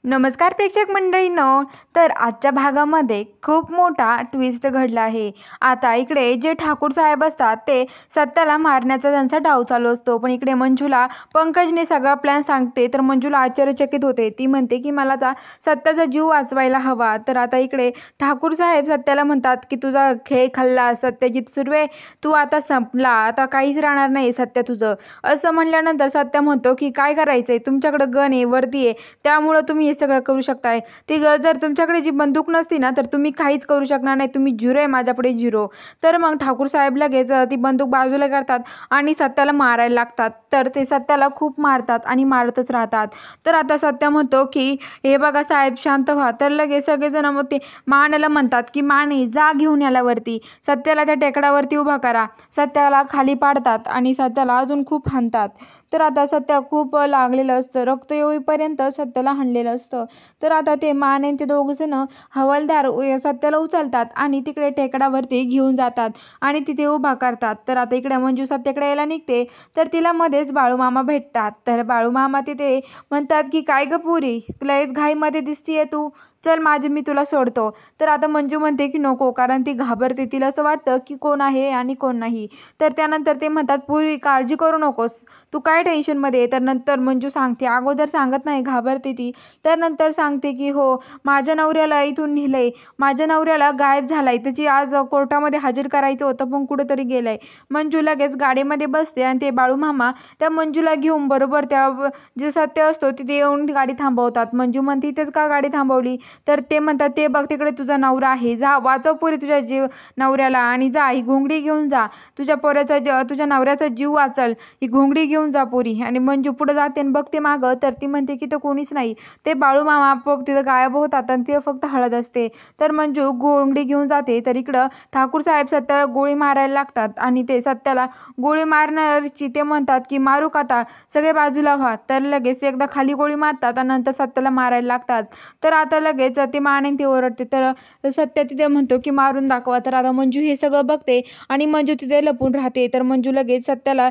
नमस्कार प्रेक्षक मंडळींनो, तर आजच्या भागामध्ये खूप मोठा ट्विस्ट घडला आहे। आता इकडे जे ठाकूर साहेब असतात ते सत्याला मारण्याचा त्यांचा डाव चालू असतो, पण इकडे मंजूला पंकजने सगळा प्लॅन सांगते। तर मंजूला आश्चर्यचकित होते। ती म्हणते की मला आता सत्याचा जीव वाचवायला हवा। तर आता इकडे ठाकूर साहेब सत्याला म्हणतात की तुझा खेळ खाल्ला सत्यजित सुर्वे, तू आता संपला, आता काहीच राहणार नाही सत्य तुझं। असं म्हणल्यानंतर सत्य म्हणतो की काय करायचंय, तुमच्याकडे गन आहे, वर्दी आहे, त्यामुळे तुम्ही सगळं करू शकताय। ती जर तुमच्याकडे जी बंदूक नसती ना तर तुम्ही काहीच करू शकणार नाही, तुम्ही झिरो आहे, माझ्यापुढे झिरो। तर मग ठाकूर साहेब लगेच ती बंदूक बाजूला करतात आणि सत्याला मारायला लागतात। तर ते सत्याला खूप मारतात आणि मारतच राहतात। तर आता सत्य म्हणतो की हे बघा साहेब, शांत व्हा। तर लगेच सगळेजण मग ते मानेला म्हणतात की माने जा घेऊन याला वरती, सत्याला त्या टेकडावरती उभा करा। सत्याला खाली पाडतात आणि सत्याला अजून खूप हाणतात। तर आता सत्या खूप लागलेलं असतं, रक्त येईपर्यंत सत्याला हाणलेलं असतं। तर आता ते माने ते दोघजण हवालदार सत्याला उचलतात आणि तिकडे टेकडावरती घेऊन जातात आणि तिथे उभा करतात। तर आता इकडे मंजू सत्याकडे यायला निघते, तर तिला मध्येच बाळूमामा भेटतात। तर बाळूमामा तिथे म्हणतात की काय ग पुरी, लयच घाईमध्ये दिसतीये तू, चल मी तुला सोडतो। तर आता मंजू म्हणते की नको, कारण ती घाबरते, तिला असं वाटतं की कोण आहे आणि कोण नाही। तर त्यानंतर ते म्हणतात पुरी काळजी करू नकोस, तू काय टेन्शनमध्ये आहे। तर नंतर मंजू सांगते, अगोदर सांगत नाही, घाबरते ती। तर नंतर सांगते की हो, माझ्या नवऱ्याला इथून नेलंय, माझ्या नवऱ्याला गायब झालाय, त्याची आज कोर्टामध्ये हजर करायचं होतं पण कुठेतरी गेलाय। मंजू लगेच गाडीमध्ये बसते आणि ते बाळूमामा त्या मंजूला घेऊन बरोबर त्या जे सत्य असतो तिथे येऊन गाडी थांबवतात। मंजू म्हणते इथेच का गाडी थांबवली? तर ते म्हणतात ते बघ तिकडे तुझा नवरा आहे, जा वाचव पुरी तुझ्या नवऱ्याला आणि जा ही घोंगडी घेऊन जा, तुझ्या नवऱ्याचा जीव वाचल, ही घोंगडी घेऊन जा पुरी। आणि मंजू पुढे जाते आणि बघते मागं, तर ती म्हणते की तो कोणीच नाही। ते बाळूमामा तिथं गायब होतात आणि ते फक्त हळद असते। तर मंजू घोंगडी घेऊन जाते। तर इकडं ठाकूर साहेब सत्याला गोळी मारायला लागतात आणि ते सत्याला गोळी मारणारची ते म्हणतात की मारू का आता, सगळे बाजूला व्हा। तर लगेच ते एकदा खाली गोळी मारतात आणि नंतर सत्याला मारायला लागतात। तर आता लगेच ते माने ते ओरडते, तर सत्य तिथे म्हणतो की मारून दाखवा। तर आता मंजू हे सगळं बघते आणि मंजू तिथे लपून राहते। तर मंजू लगेच सत्याला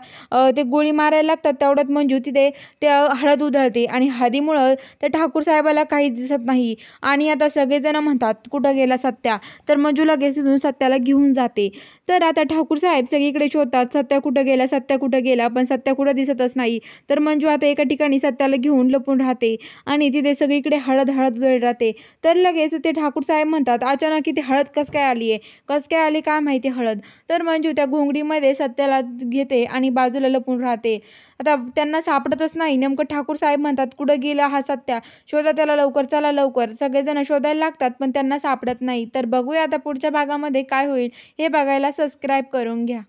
ते गोळी मारायला लागतात, तेवढ्यात मंजू तिथे त्या हळद उधळते आणि हळदीमुळं त्या ठाकूर साहेबाला काहीच दिसत नाही आणि आता सगळेजण म्हणतात कुठं गेला सत्या। तर मंजू लगेच तिथून सत्याला घेऊन जाते। तर आता ठाकूर साहेब सगळीकडे शोधतात, सत्या कुठं गेला, सत्या कुठं गेला, पण सत्या कुठं दिसतच नाही। तर मंजू आता एका ठिकाणी सत्याला घेऊन लपून राहते आणि तिथे सगळीकडे हळद उधळत राहते। तर लगेच ते ठाकूर साहेब म्हणतात अचानक किती हळद कस काय आली आहे, कस काय आली काय माहिती हळद। तर मंजू त्या घोंगडीमध्ये सत्याला घेते आणि बाजूला लपून राहते। आता त्यांना सापडतच नाही, नेमकं ठाकूर साहेब म्हणतात कुठं गेला हा सत्या, शोधा त्याला लवकर, चला लवकर। सगळेजण शोधायला लागतात पण त्यांना सापडत नाही। तर बघूया आता पुढच्या भागामध्ये काय होईल, हे बघायला सबस्क्राईब करून घ्या।